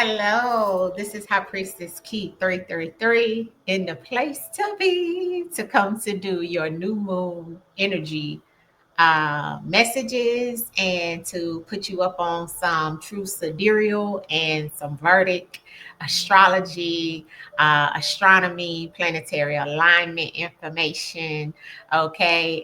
Hello, this is High Priestess Key 333 in the place to be to come to do your new moon energy messages and to put you up on some true sidereal and some Vedic astrology, astronomy, planetary alignment information. Okay,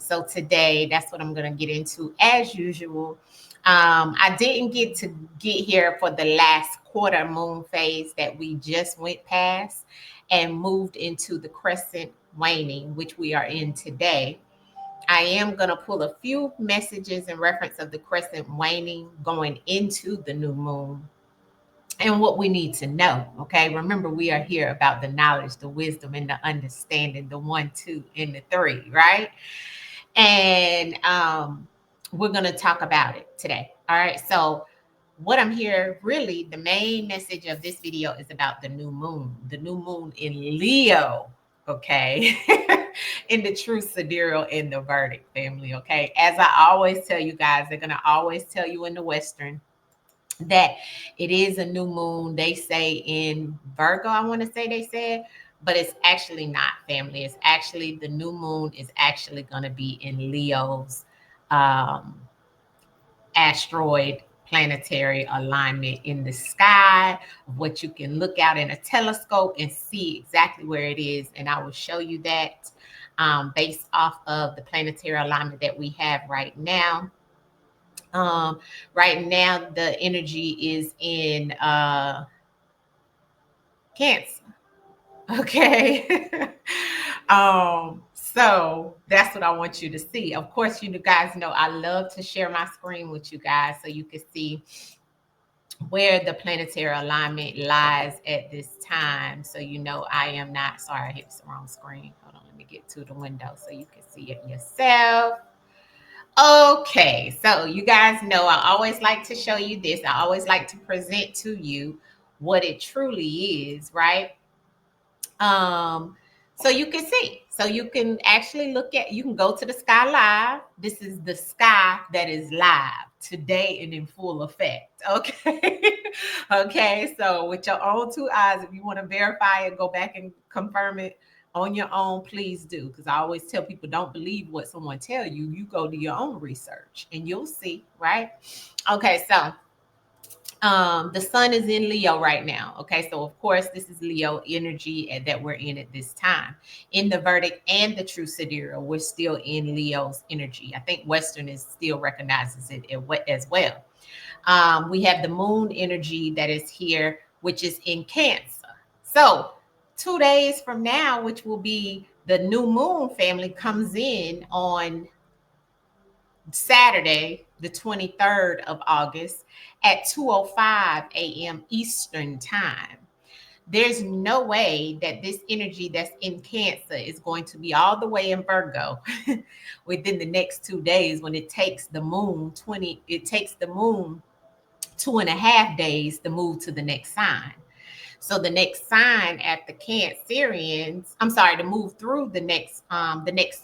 so today that's what I'm going to get into as usual. I didn't get to get here for the last quarter moon phase that we just went past and moved into the Crescent waning, which we are in today. I am going to pull a few messages in reference of the crescent waning going into the new moon and what we need to know. Okay. Remember, we are here about the knowledge, the wisdom, and the understanding, the 1, 2, and the 3, right? And we're going to talk about it today. All right. So, what I'm here, really, the main message of this video is about the new moon in Leo. Okay. In the true sidereal in the Vedic family. Okay. As I always tell you guys, they're going to always tell you in the Western that it is a new moon. They say in Virgo, I want to say they said, but it's actually not, family. It's actually the new moon is actually going to be in Leo's asteroid planetary alignment in the sky, what you can look out in a telescope and see exactly where it is. And I will show you that based off of the planetary alignment that we have right now. Right now, the energy is in Cancer. Okay. So that's what I want you to see. Of course, you guys know I love to share my screen with you guys so you can see where the planetary alignment lies at this time. So you know I am not, sorry, I hit the wrong screen. Hold on, let me get to the window so you can see it yourself. Okay, so you guys know I always like to show you this. I always like to present to you what it truly is, right? So you can see. So you can actually look at, you can go to the sky live. This is the sky that is live today and in full effect. Okay. Okay. So with your own two eyes, if you want to verify it, go back and confirm it on your own, please do. Because I always tell people, don't believe what someone tell you. You go do your own research and you'll see, right? Okay. So the sun is in Leo right now. Okay, so of course this is Leo energy that we're in at this time. In the Vedic and the true sidereal, we're still in Leo's energy. I think Western is still recognizes it as well. We have the moon energy that is here, which is in Cancer. So 2 days from now, which will be the new moon family, comes in on Saturday, the 23rd of August at 2:05 a.m. Eastern time. There's no way that this energy that's in Cancer is going to be all the way in Virgo within the next 2 days when it takes the moon 2.5 days to move to the next sign. So the next sign at the Cancerians, I'm sorry, to move through the next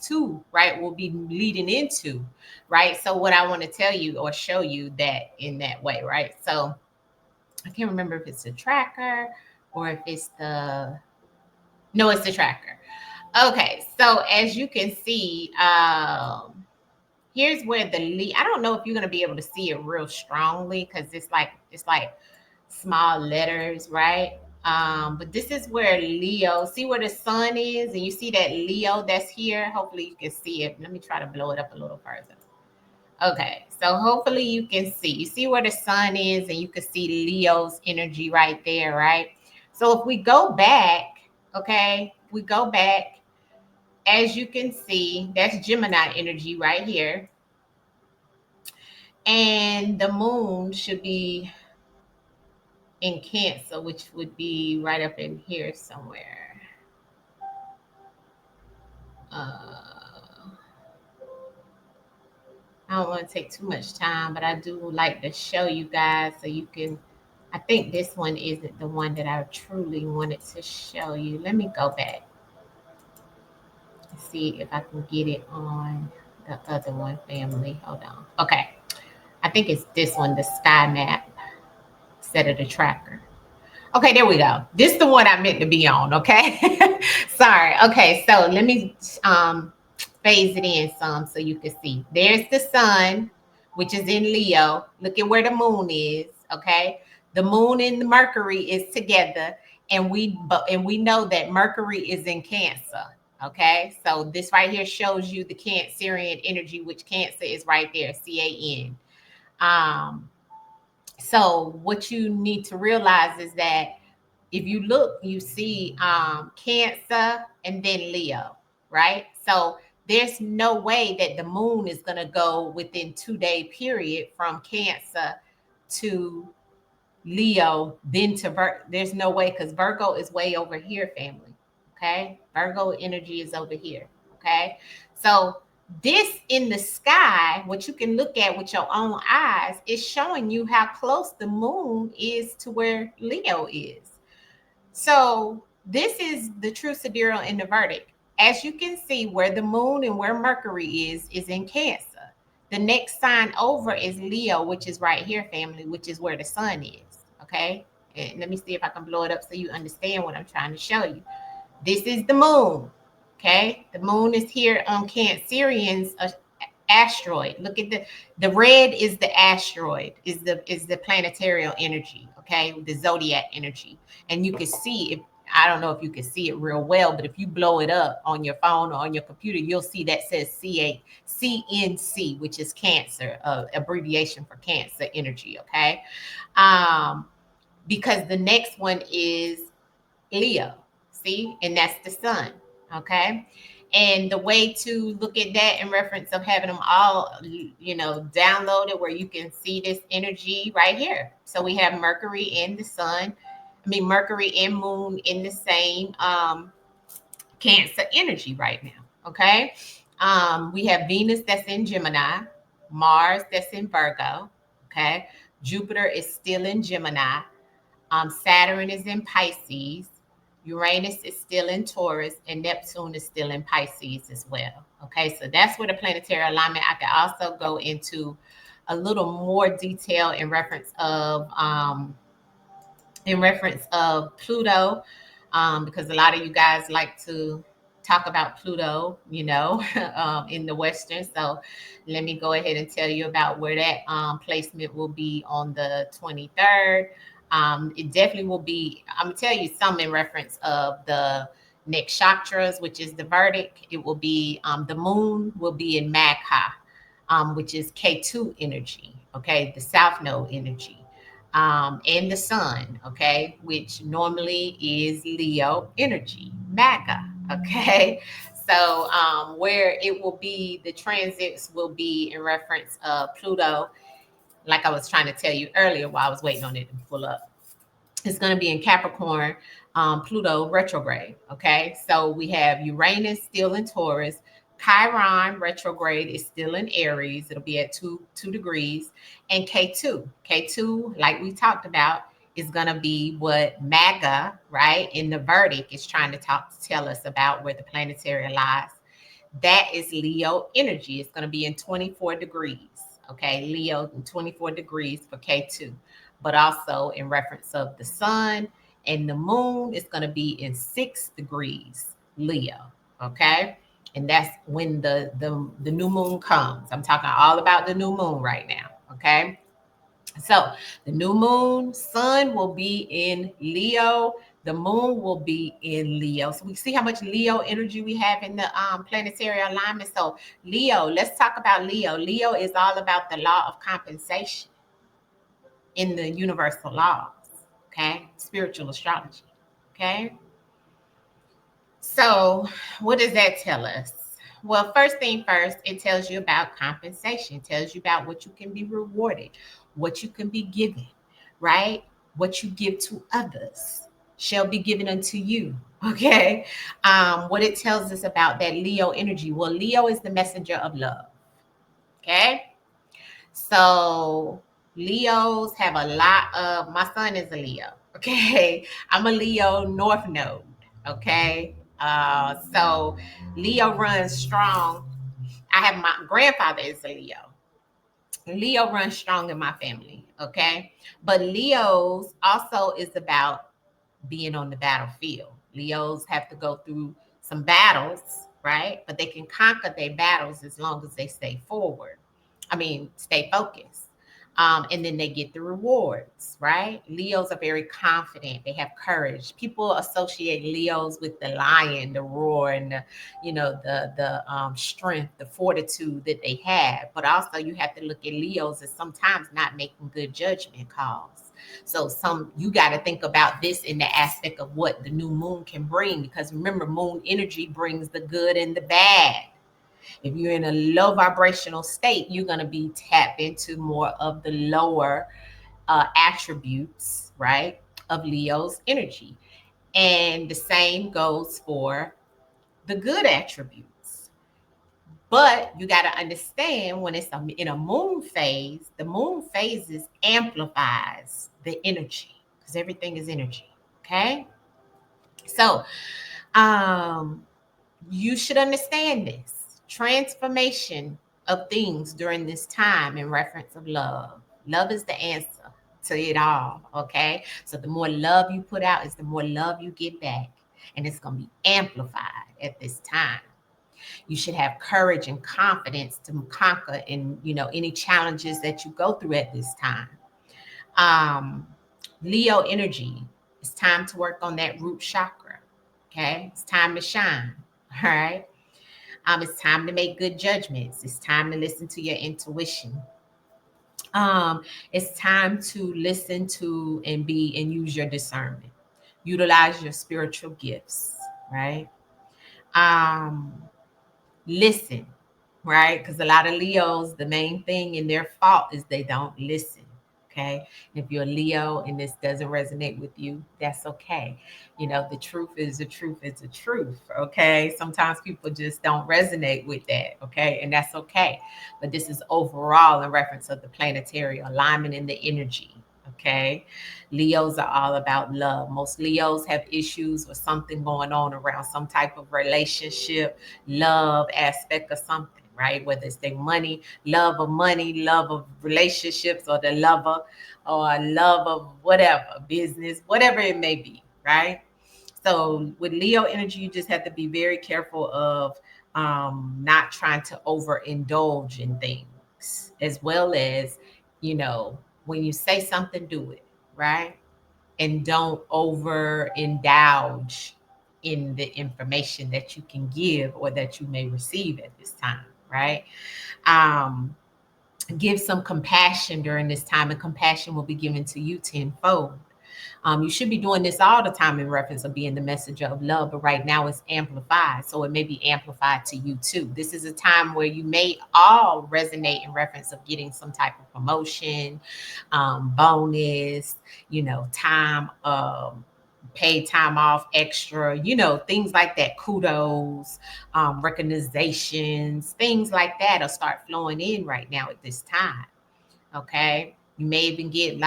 two, right, will be leading into, right? So what I want to tell you or show you that in that way, right? So I can't remember if it's the tracker or if it's no, it's the tracker. Okay, so as you can see, here's where I don't know if you're gonna be able to see it real strongly because it's like small letters, right? But this is where Leo, see where the sun is, and you see that Leo that's here. Hopefully you can see it. Let me try to blow it up a little further. Okay, so hopefully you can see. You see where the sun is, and you can see Leo's energy right there, right? So if we go back, okay, we go back, as you can see, that's Gemini energy right here. And the moon should be in Cancer, which would be right up in here somewhere. I don't want to take too much time, but I do like to show you guys so you can. I think this one isn't the one that I truly wanted to show you. Let me go back and see if I can get it on the other one, family. Hold on. Okay. I think it's this one, the sky map. instead of the tracker. Okay, there we go. This is the one I meant to be on, okay? Sorry. Okay, so let me phase it in some so you can see. There's the sun, which is in Leo. Look at where the moon is, okay? The moon and the Mercury is together, and we know that Mercury is in Cancer, okay? So this right here shows you the Cancerian energy, which Cancer is right there, CAN. So what you need to realize is that if you look, you see Cancer and then Leo, right? So there's no way that the moon is going to go within 2 day period from Cancer to Leo, then to Virgo. There's no way, because Virgo is way over here, family. Okay. Virgo energy is over here. Okay. So this in the sky, what you can look at with your own eyes, is showing you how close the moon is to where Leo is. So this is the true sidereal and the Vedic. As you can see, where the moon and where Mercury is in Cancer. The next sign over is Leo, which is right here, family, which is where the sun is. Okay. And let me see if I can blow it up so you understand what I'm trying to show you. This is the moon. Okay. The moon is here on Cancerian's asteroid. Look at the red is the asteroid, is the planetary energy, okay, the zodiac energy. And you can see it. I don't know if you can see it real well, but if you blow it up on your phone or on your computer, you'll see that says CNC, which is Cancer, abbreviation for Cancer energy, okay? Because the next one is Leo, see, and that's the sun, okay? And the way to look at that in reference of having them all, downloaded, where you can see this energy right here. So we have Mercury and the sun, Mercury and moon in the same Cancer energy right now, okay? We have Venus that's in Gemini, Mars that's in Virgo, okay? Jupiter is still in Gemini. Saturn is in Pisces. Uranus is still in Taurus, and Neptune is still in Pisces as well. Okay, so that's where the planetary alignment. I can also go into a little more detail in reference of Pluto, because a lot of you guys like to talk about Pluto, in the Western. So let me go ahead and tell you about where that placement will be on the 23rd. It definitely will be, I'm going to tell you some in reference of the nakshatras, which is the Vedic. It will be, the moon will be in Magha, which is K2 energy, okay, the South Node energy. And the sun, okay, which normally is Leo energy, MAGA, okay. So where it will be, the transits will be in reference of Pluto, like I was trying to tell you earlier while I was waiting on it to pull up. It's going to be in Capricorn, Pluto retrograde, okay. So we have Uranus still in Taurus. Chiron retrograde is still in Aries. It'll be at 2 degrees. And K2, like we talked about, is going to be what MAGA, right, in the Vedic is trying to tell us about, where the planetary lies. That is Leo energy. It's going to be in 24 degrees. Okay, Leo in 24 degrees for K2. But also in reference of the sun and the moon, it's going to be in 6 degrees Leo. Okay. And that's when the new moon comes. I'm talking all about the new moon right now. Okay. So the new moon, sun will be in Leo. The moon will be in Leo. So we see how much Leo energy we have in the planetary alignment. So Leo, let's talk about Leo. Leo is all about the law of compensation in the universal laws. Okay. Spiritual astrology. Okay. So what does that tell us? Well, first thing first, it tells you about compensation. It tells you about what you can be rewarded, what you can be given, right? What you give to others shall be given unto you. Okay. What it tells us about that Leo energy. Well, Leo is the messenger of love. Okay. So Leos have a lot of, my son is a Leo. Okay. I'm a Leo North Node. Okay. So Leo runs strong. I have my grandfather is a Leo. Leo runs strong in my family, okay? But Leo's also is about being on the battlefield. Leos have to go through some battles, right? But they can conquer their battles as long as they stay forward. I mean, stay focused. And then they get the rewards, right? Leos are very confident. They have courage. People associate Leos with the lion, the roar, and the strength, the fortitude that they have. But also, you have to look at Leos as sometimes not making good judgment calls. So you got to think about this in the aspect of what the new moon can bring, because remember, moon energy brings the good and the bad. If you're in a low vibrational state, you're going to be tapped into more of the lower attributes, right, of Leo's energy. And the same goes for the good attributes. But you got to understand when it's in a moon phase, the moon phases amplifies the energy because everything is energy. Okay. So you should understand this transformation of things during this time in reference of love. Love is the answer to it all. Okay. So the more love you put out is the more love you get back. And it's going to be amplified at this time. You should have courage and confidence to conquer any challenges that you go through at this time. Leo energy, it's time to work on that root chakra. Okay, it's time to shine. All right. It's time to make good judgments. It's time to listen to your intuition. It's time to listen to and use your discernment. Utilize your spiritual gifts, right? Listen, right? Because a lot of Leos, the main thing in their fault is they don't listen. Okay. And if you're a Leo and this doesn't resonate with you, that's okay. The truth is the truth is the truth. Okay. Sometimes people just don't resonate with that. Okay. And that's okay. But this is overall in reference of the planetary alignment in the energy. Okay. Leos are all about love. Most Leos have issues or something going on around some type of relationship, love aspect of something, right? Whether it's their money, love of relationships, or the lover, or love of whatever, business, whatever it may be, right? So with Leo energy, you just have to be very careful of not trying to overindulge in things, as well as, when you say something, do it, right? And don't over indulge in the information that you can give or that you may receive at this time, right? Um, Give some compassion during this time, and compassion will be given to you tenfold. You should be doing this all the time in reference of being the messenger of love, but right now it's amplified. So it may be amplified to you too. This is a time where you may all resonate in reference of getting some type of promotion, bonus, time, paid time off, extra, things like that, kudos, recognitions, things like that will start flowing in right now at this time. Okay. You may even get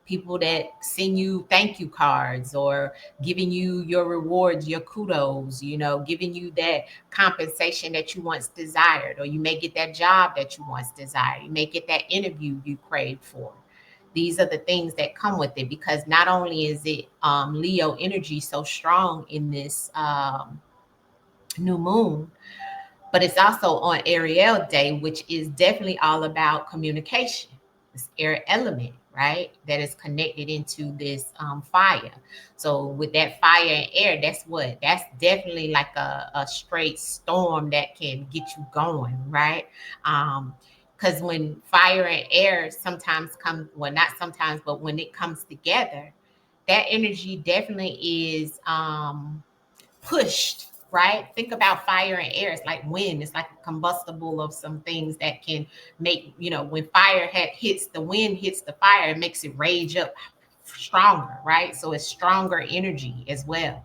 people that send you thank you cards or giving you your rewards, your kudos, giving you that compensation that you once desired, or you may get that job that you once desired. You may get that interview you craved for. These are the things that come with it, because not only is it Leo energy so strong in this new moon, but it's also on Ariel day, which is definitely all about communication. It's air element, right? That is connected into this fire. So with that fire and air, that's definitely like a straight storm that can get you going, right? Because when fire and air sometimes come, well, not sometimes, but when it comes together, that energy definitely is pushed, right? Think about fire and air. It's like wind. It's like a combustible of some things that can make, when fire hits, the wind hits the fire, it makes it rage up stronger, right? So it's stronger energy as well.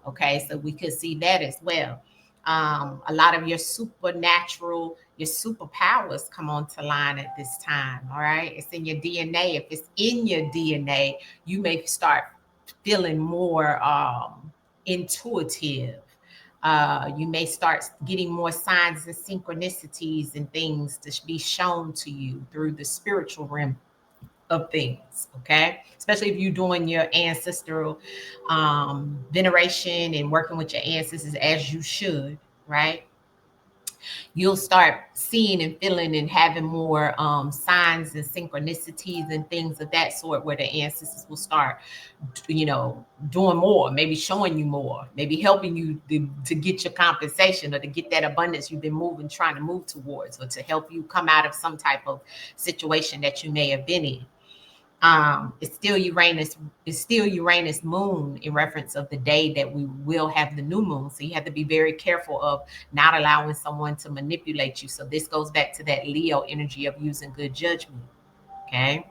Okay, so we could see that as well. A lot of your supernatural, your superpowers come onto line at this time. All right, it's in your DNA. If it's in your DNA, you may start feeling more intuitive, You may start getting more signs and synchronicities and things to be shown to you through the spiritual realm of things. Okay, especially if you're doing your ancestral veneration and working with your ancestors as you should, right? You'll start seeing and feeling and having more signs and synchronicities and things of that sort, where the ancestors will start, doing more, maybe showing you more, maybe helping you to get your compensation or to get that abundance you've been trying to move towards, or to help you come out of some type of situation that you may have been in. It's still Uranus moon, in reference of the day that we will have the new moon. So you have to be very careful of not allowing someone to manipulate you. So this goes back to that Leo energy of using good judgment. Okay.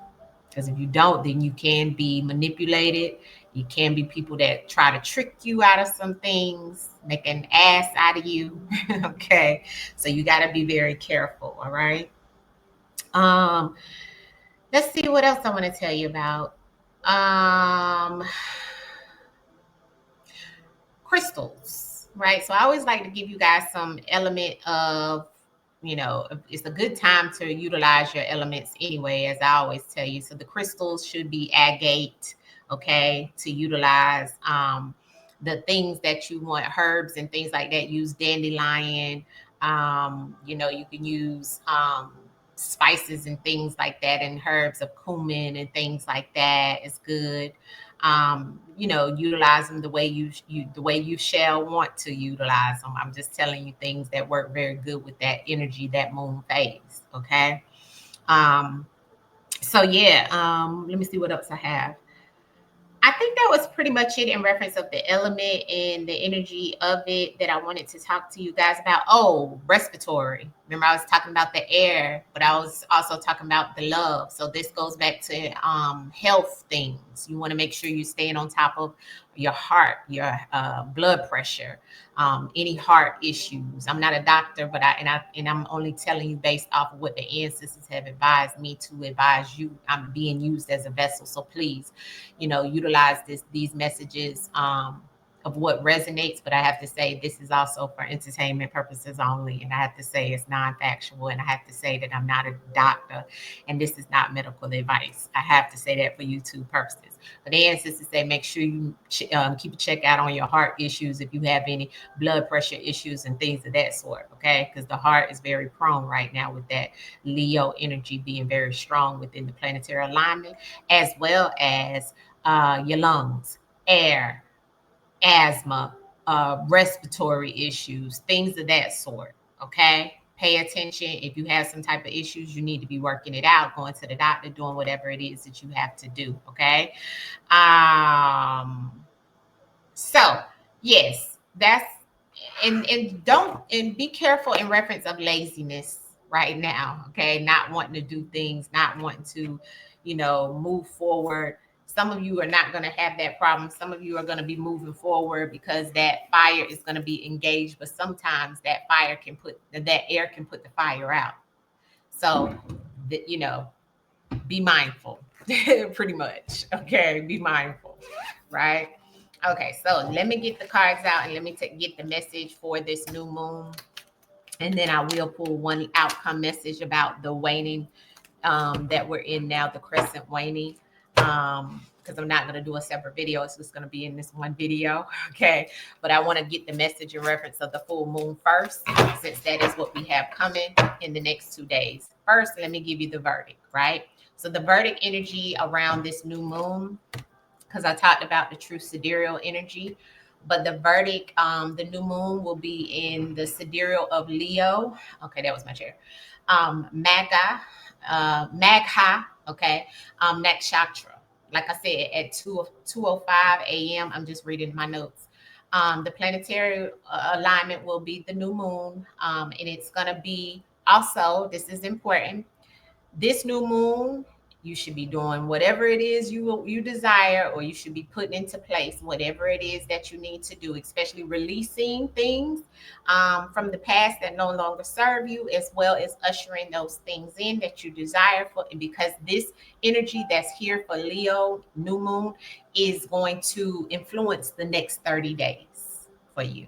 Because if you don't, then you can be manipulated. You can be people that try to trick you out of some things, make an ass out of you. Okay. So you got to be very careful. All right. Um, let's see what else I want to tell you about. Crystals, right? So I always like to give you guys some element of, it's a good time to utilize your elements anyway, as I always tell you. So the crystals should be agate, okay, to utilize. The things that you want, herbs and things like that, use dandelion. You can use spices and things like that, and herbs of cumin and things like that is good. Utilize them the way you shall want to utilize them. I'm just telling you things that work very good with that energy, that moon phase. Okay. So yeah, let me see what else I have. I think that was pretty much it in reference of the element and the energy of it that I wanted to talk to you guys about. Oh, respiratory. Remember, I was talking about the air, but I was also talking about the love. So this goes back to health things. You want to make sure you're staying on top of your heart, your blood pressure, any heart issues. I'm not a doctor, but I'm only telling you based off of what the ancestors have advised me to advise you. I'm being used as a vessel, so please, utilize these messages of what resonates. But I have to say, this is also for entertainment purposes only, and I have to say it's non-factual, and I have to say that I'm not a doctor, and this is not medical advice. I have to say that for YouTube purposes. But the ancestors say make sure you keep a check out on your heart issues, if you have any blood pressure issues and things of that sort, okay? Because the heart is very prone right now with that Leo energy being very strong within the planetary alignment, as well as your lungs, air, asthma, respiratory issues, things of that sort. Okay. Pay attention. If you have some type of issues, you need to be working it out, going to the doctor, doing whatever it is that you have to do. Okay. So yes, that's and be careful in reference of laziness right now. Okay. Not wanting to do things, not wanting to, move forward. Some of you are not going to have that problem. Some of you are going to be moving forward because that fire is going to be engaged. But sometimes that air can put the fire out. So, be mindful, pretty much. Okay, be mindful, right? Okay, so let me get the cards out and let me get the message for this new moon, and then I will pull one outcome message about the waning that we're in now, the Crescent waning. Because I'm not going to do a separate video. It's just going to be in this one video. Okay. But I want to get the message in reference of the full moon first, since that is what we have coming in the next 2 days. First, let me give you the verdict, right? So the verdict energy around this new moon, because I talked about the true sidereal energy, but the verdict, the new moon will be in the sidereal of Leo. Okay, that was my chair. Magha, okay, Nakshatra. Like I said, at 2:05 a.m., I'm just reading my notes. The planetary alignment will be the new moon, and it's going to be also, this is important, this new moon, you should be doing whatever it is you desire, or you should be putting into place whatever it is that you need to do, especially releasing things from the past that no longer serve you, as well as ushering those things in that you desire for. Because this energy that's here for Leo new moon is going to influence the next 30 days for you.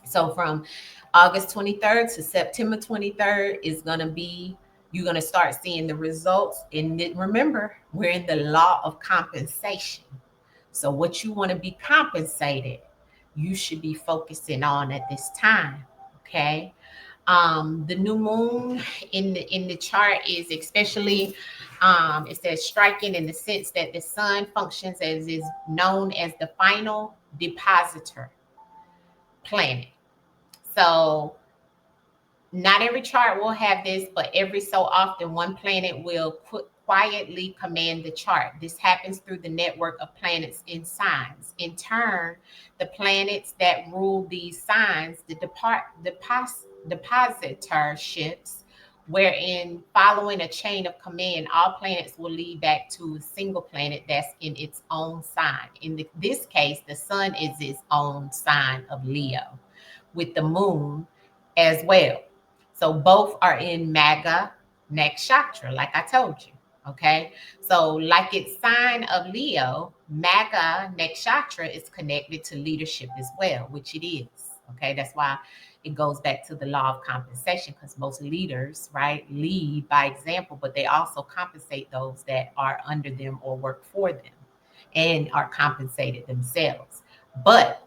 So from August 23rd to September 23rd is going to be, you're going to start seeing the results. And remember, we're in the law of compensation. So what you want to be compensated, you should be focusing on at this time. Okay. The new moon in the chart is especially, it says striking in the sense that the sun functions as is known as the final depositor planet. So not every chart will have this, but every so often one planet will quietly command the chart. This happens through the network of planets in signs. In turn, the planets that rule these signs, the depositorships, wherein following a chain of command, all planets will lead back to a single planet that's in its own sign. In this case, the sun is its own sign of Leo, with the moon as well. So both are in Maga Nakshatra, like I told you. Okay. So, like its sign of Leo, Maga Nakshatra is connected to leadership as well, which it is. Okay. That's why it goes back to the law of compensation, because most leaders, right, lead by example, but they also compensate those that are under them or work for them and are compensated themselves. But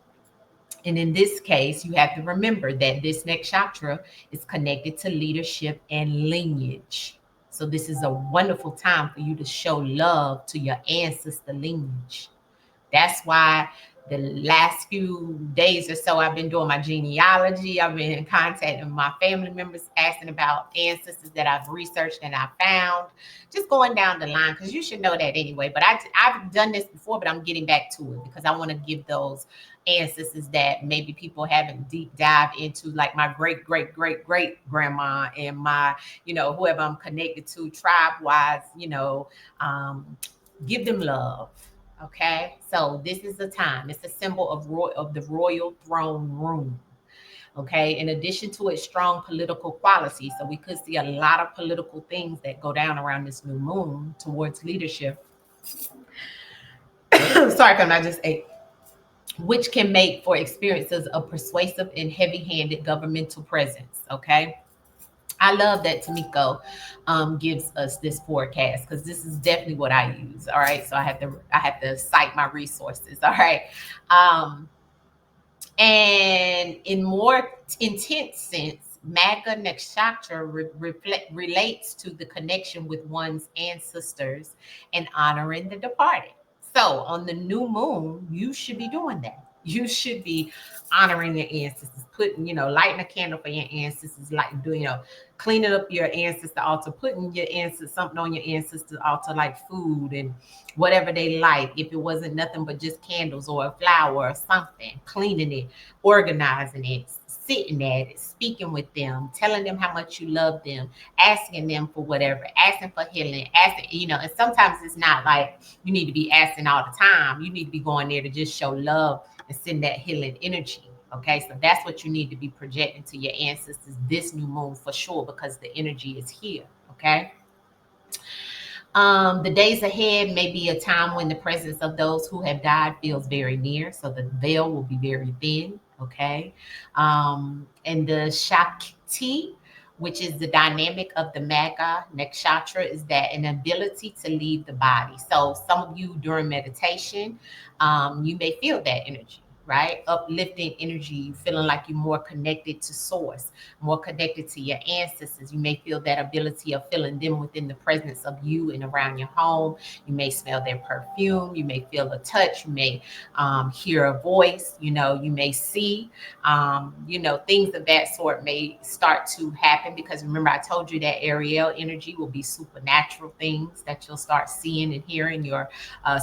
and in this case, you have to remember that this nakshatra is connected to leadership and lineage. So this is a wonderful time for you to show love to your ancestor lineage. That's why the last few days or so, I've been doing my genealogy. I've been contacting my family members, asking about ancestors that I've researched and I found, just going down the line, because you should know that anyway. But I've done this before, but I'm getting back to it because I want to give those ancestors that maybe people haven't deep dived into, like my great, great, great, great grandma and my, whoever I'm connected to tribe wise, give them love. Okay, so this is the time. It's a symbol of the royal throne room. Okay, in addition to its strong political quality, so we could see a lot of political things that go down around this new moon towards leadership. Sorry, I just ate. Which can make for experiences of persuasive and heavy-handed governmental presence. Okay. I love that Tamiko gives us this forecast, because this is definitely what I use. All right, so I have to cite my resources. All right, and in more intense sense, Magga Nakshatra relates to the connection with one's ancestors and honoring the departed. So on the new moon, you should be doing that. You should be honoring your ancestors, putting, lighting a candle for your ancestors, like doing, cleaning up your ancestor altar, putting your ancestor something on your ancestor altar, like food and whatever they like. If it wasn't nothing but just candles or a flower or something, cleaning it, organizing it, sitting at it, speaking with them, telling them how much you love them, asking them for whatever, asking for healing, asking, and sometimes it's not like you need to be asking all the time. You need to be going there to just show love and send that healing energy. Okay, so that's what you need to be projecting to your ancestors this new moon for sure, because the energy is here. Okay. The days ahead may be a time when the presence of those who have died feels very near. So the veil will be very thin. Okay. And the Shakti, which is the dynamic of the Magga Nakshatra, is that an ability to leave the body. So some of you during meditation, you may feel that energy, right? Uplifting energy, feeling like you're more connected to source, more connected to your ancestors. You may feel that ability of feeling them within the presence of you and around your home. You may smell their perfume. You may feel a touch. You may hear a voice. You may see, things of that sort may start to happen, because remember, I told you that Ariel energy will be supernatural things that you'll start seeing and hearing. Your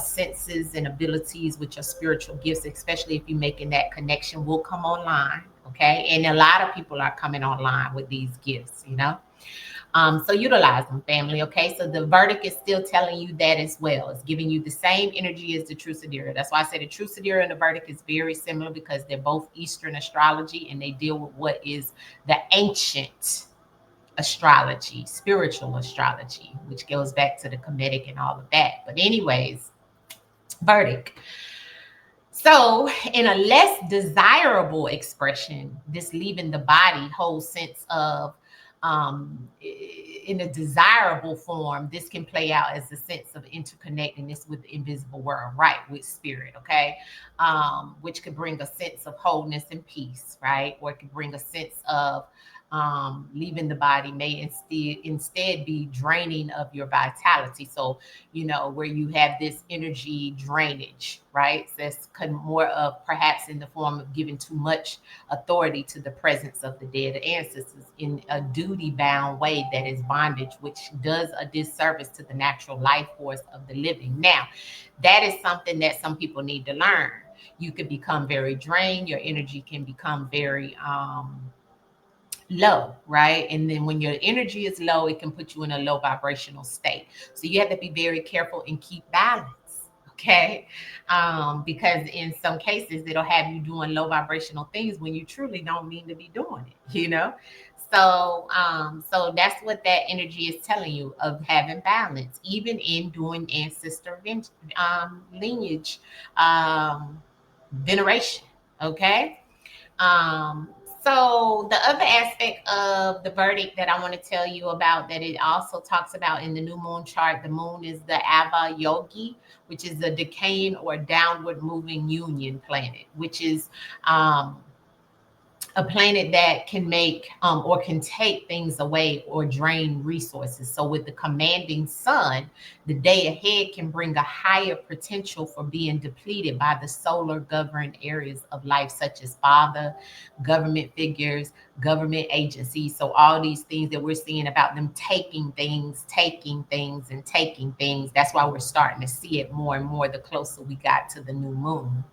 senses and abilities with your spiritual gifts, especially if you're making that connection, will come online. Okay. And a lot of people are coming online with these gifts, so utilize them, family. Okay. So the verdict is still telling you that as well. It's giving you the same energy as the true sidereal. That's why I say the true sidereal and the verdict is very similar, because they're both Eastern astrology and they deal with what is the ancient astrology, spiritual astrology, which goes back to the Kemetic and all of that. But anyways, verdict. So, in a less desirable expression, this leaving the body whole sense of, in a desirable form, this can play out as a sense of interconnectedness with the invisible world, right? With spirit, okay? Which could bring a sense of wholeness and peace, right? Or it could bring a sense of leaving the body may instead be draining of your vitality. So, where you have this energy drainage, right? So that's more of perhaps in the form of giving too much authority to the presence of the dead ancestors in a duty bound way that is bondage, which does a disservice to the natural life force of the living. Now, that is something that some people need to learn. You could become very drained, your energy can become very low, right? And then when your energy is low, it can put you in a low vibrational state. So you have to be very careful and keep balance. Okay. Because in some cases it'll have you doing low vibrational things when you truly don't mean to be doing it. So that's what that energy is telling you, of having balance, even in doing ancestor lineage veneration. Okay. Um, so the other aspect of the verdict that I want to tell you about, that it also talks about in the new moon chart, the moon is the Ava Yogi, which is a decaying or downward moving union planet, which is a planet that can make or can take things away or drain resources. So with the commanding sun, the day ahead can bring a higher potential for being depleted by the solar governed areas of life, such as father, government figures, government agencies. So all these things that we're seeing about them taking things, and taking things. That's why we're starting to see it more and more the closer we got to the new moon,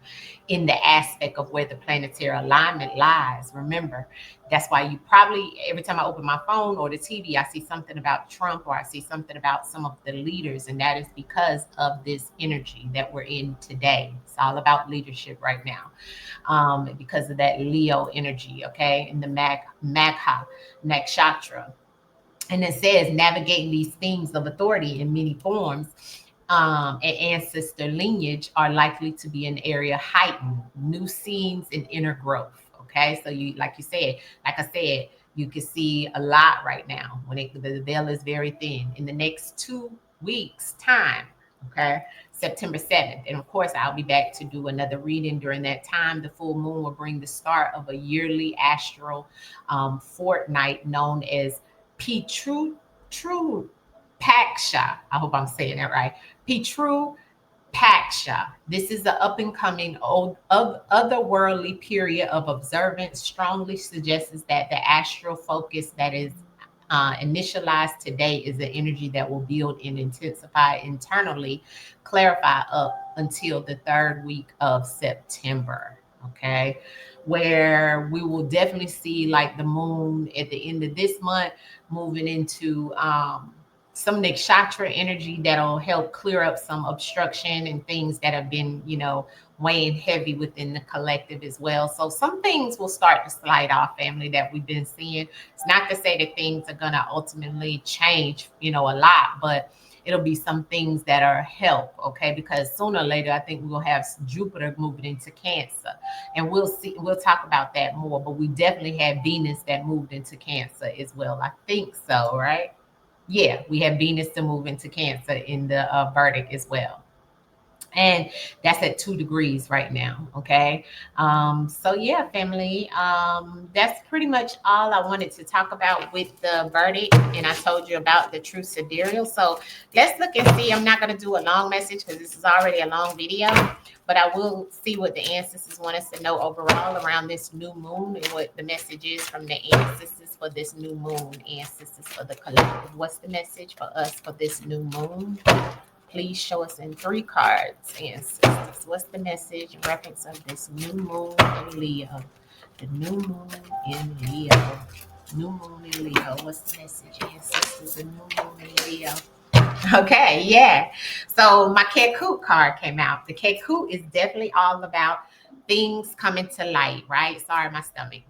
in the aspect of where the planetary alignment lies. Remember, that's why you probably, every time I open my phone or the TV, I see something about Trump, or I see something about some of the leaders. And that is because of this energy that we're in today. It's all about leadership right now, because of that Leo energy, okay? And the Magha Nakshatra. And it says navigating these themes of authority in many forms, and ancestor lineage are likely to be an area heightened, new scenes and inner growth. Okay, so like I said, you can see a lot right now when the veil is very thin. In the next 2 weeks' time, okay, September 7th, and of course I'll be back to do another reading during that time. The full moon will bring the start of a yearly astral fortnight known as Petru True Paksha. I hope I'm saying that right. Petru Paksha. This is the up and coming otherworldly period of observance. Strongly suggests that the astral focus that is initialized today is the energy that will build and intensify internally, clarify up until the third week of September. Okay, where we will definitely see like the moon at the end of this month moving into some nakshatra energy that'll help clear up some obstruction and things that have been, weighing heavy within the collective as well. So some things will start to slide off, family, that we've been seeing. It's not to say that things are going to ultimately change, a lot, but it'll be some things that are help, okay? Because sooner or later, I think we'll have Jupiter moving into Cancer, and we'll talk about that more. But we definitely have Venus that moved into Cancer as well. I think so, right? Yeah, we have Venus to move into Cancer in the verdict as well. And that's at 2 degrees right now. Okay. So yeah, family, that's pretty much all I wanted to talk about with the verdict. And I told you about the true sidereal. So let's look and see. I'm not going to do a long message because this is already a long video, but I will see what the ancestors want us to know overall around this new moon, and what the message is from the ancestors for this new moon. Ancestors for the collective, what's the message for us for this new moon? Please show us in 3 cards, ancestors. What's the message in reference of this new moon in Leo? The new moon in Leo. New moon in Leo. What's the message, ancestors? The new moon in Leo. Okay, yeah. So my Kekut card came out. The Kekut is definitely all about things coming to light, right? Sorry, my stomach.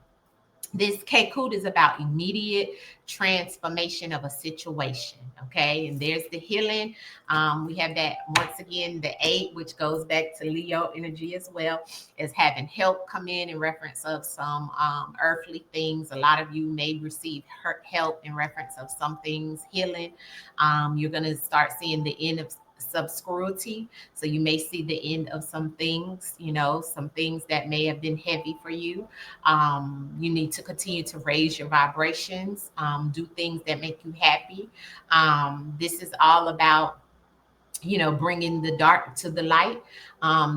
This Kekut is about immediate transformation of a situation. Okay, and there's the healing. We have that once again, the 8, which goes back to Leo energy as well, is having help come in reference of some earthly things. A lot of you may receive help in reference of some things healing. You're going to start seeing the end of obscurity. So you may see the end of some things, some things that may have been heavy for you. You need to continue to raise your vibrations, do things that make you happy. This is all about bringing the dark to the light.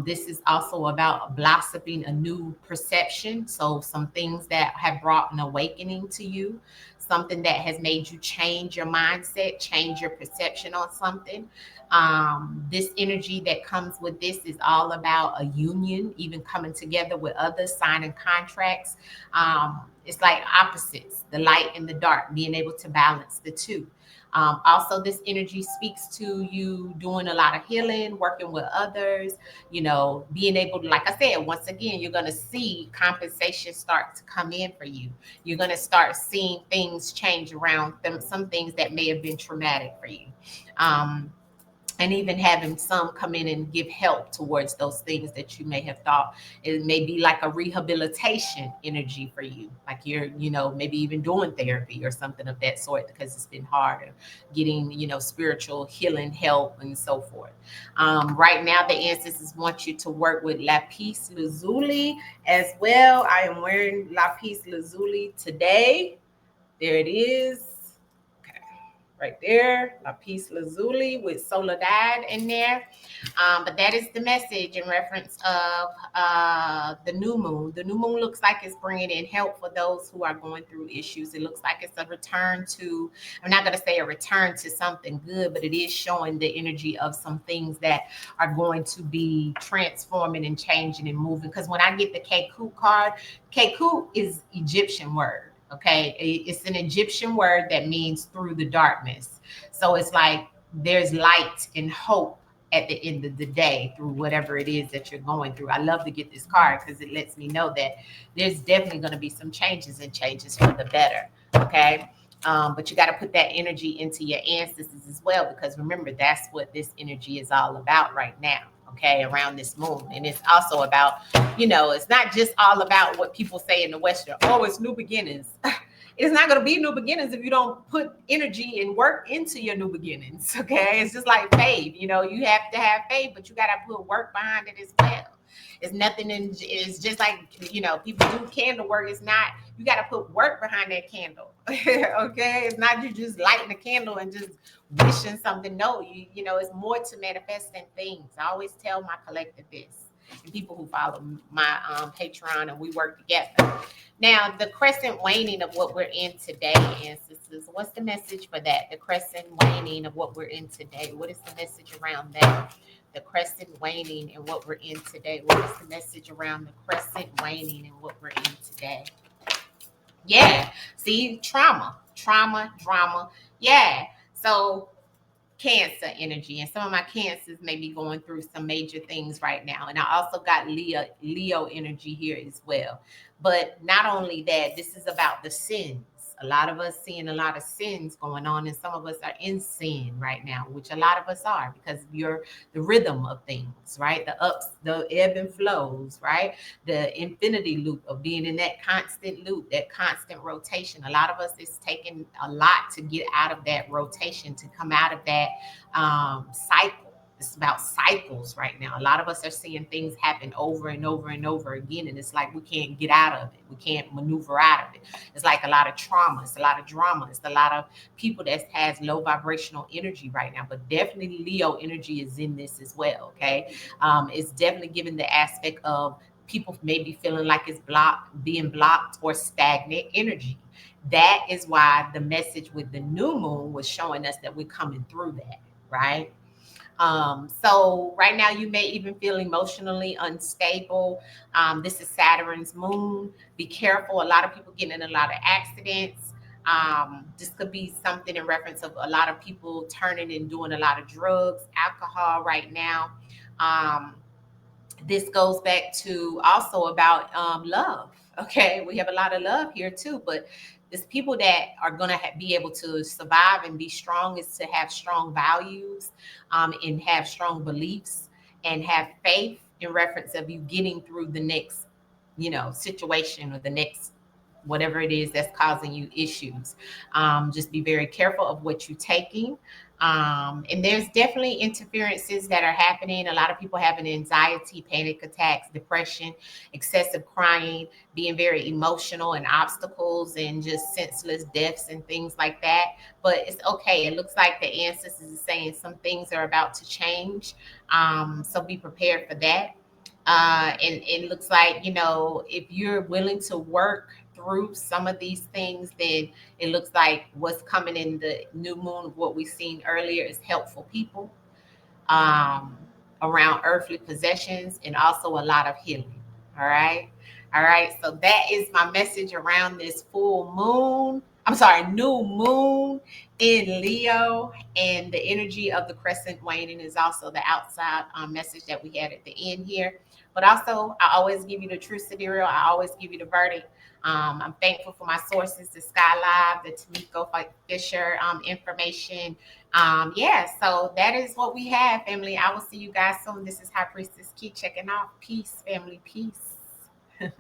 This is also about blossoming a new perception. So some things that have brought an awakening to you, something that has made you change your mindset, change your perception on something. This energy that comes with this is all about a union, even coming together with others, signing contracts. It's like opposites, the light and the dark, being able to balance the two. Also, this energy speaks to you doing a lot of healing, working with others, being able to, like I said, once again, you're going to see compensation start to come in for you. You're going to start seeing things change around them, some things that may have been traumatic for you. And even having some come in and give help towards those things that you may have thought. It may be like a rehabilitation energy for you, like you're maybe even doing therapy or something of that sort, because it's been hard getting spiritual healing help and so forth. Right now the ancestors want you to work with lapis lazuli as well. I am wearing lapis lazuli today. There it is, right there, lapis lazuli with soledad in there. But that is the message in reference of the new moon. The new moon looks like it's bringing in help for those who are going through issues. It looks like it's a return to, I'm not going to say a return to something good, but it is showing the energy of some things that are going to be transforming and changing and moving. Because when I get the Kekut card, Kekut is Egyptian word. Okay, it's an Egyptian word that means through the darkness. So it's like there's light and hope at the end of the day through whatever it is that you're going through. I love to get this card because it lets me know that there's definitely going to be some changes for the better. Okay. But you got to put that energy into your ancestors as well, because remember, that's what this energy is all about right now. Okay, around this moon. And it's also about, it's not just all about what people say in the Western, oh, it's new beginnings. It's not going to be new beginnings if you don't put energy and work into your new beginnings. Okay, it's just like faith. You have to have faith, but you got to put work behind it as well. It's nothing it's just like, people do candle work. It's not, you got to put work behind that candle. Okay, it's not you just lighting a candle and just wishing something. No, it's more to manifesting things. I always tell my collective this, and people who follow my Patreon, and we work together. Now, the crescent waning of what we're in today, ancestors, what's the message for that? The crescent waning of what we're in today. What is the message around that? The crescent waning and what we're in today. What is the message around the crescent waning and what we're in today? Yeah. See, trauma, drama. Yeah. So Cancer energy, and some of my Cancers may be going through some major things right now. And I also got Leo energy here as well. But not only that, this is about the sins. A lot of us seeing a lot of sins going on, and some of us are in sin right now, which a lot of us are, because you're the rhythm of things, right? The ups, the ebb and flows, right? The infinity loop of being in that constant loop, that constant rotation. A lot of us, it's taking a lot to get out of that rotation, to come out of that cycle. It's about cycles right now. A lot of us are seeing things happen over and over and over again, and it's like we can't get out of it. We can't maneuver out of it. It's like a lot of trauma. It's a lot of drama. It's a lot of people that has low vibrational energy right now. But definitely Leo energy is in this as well. Okay, it's definitely giving the aspect of people maybe feeling like it's being blocked or stagnant energy. That is why the message with the new moon was showing us that we're coming through that, right? So right now you may even feel emotionally unstable. This is Saturn's moon. Be careful. A lot of people getting in a lot of accidents. This could be something in reference of a lot of people turning and doing a lot of drugs, alcohol right now. This goes back to also about love. Okay, we have a lot of love here too, but it's people that are going to be able to survive and be strong is to have strong values, and have strong beliefs and have faith in reference of you getting through the next, situation or the next whatever it is that's causing you issues. Just be very careful of what you're taking. And there's definitely interferences that are happening. A lot of people having anxiety, panic attacks, depression, excessive crying, being very emotional, and obstacles and just senseless deaths and things like that. But it's okay. It looks like the ancestors is saying some things are about to change. So be prepared for that. And it looks like, if you're willing to work through some of these things, then it looks like what's coming in the new moon, what we've seen earlier, is helpful people, um, around earthly possessions, and also a lot of healing. All right. All right. So that is my message around this full moon. I'm sorry, new moon in Leo. And the energy of the crescent waning is also the outside message that we had at the end here. But also, I always give you the true sidereal. I always give you the verdict. I'm thankful for my sources, the Sky Live, the Tamiko Fisher information. Yeah, so that is what we have, family. I will see you guys soon. This is High Priestess Key checking off. Peace, family. Peace.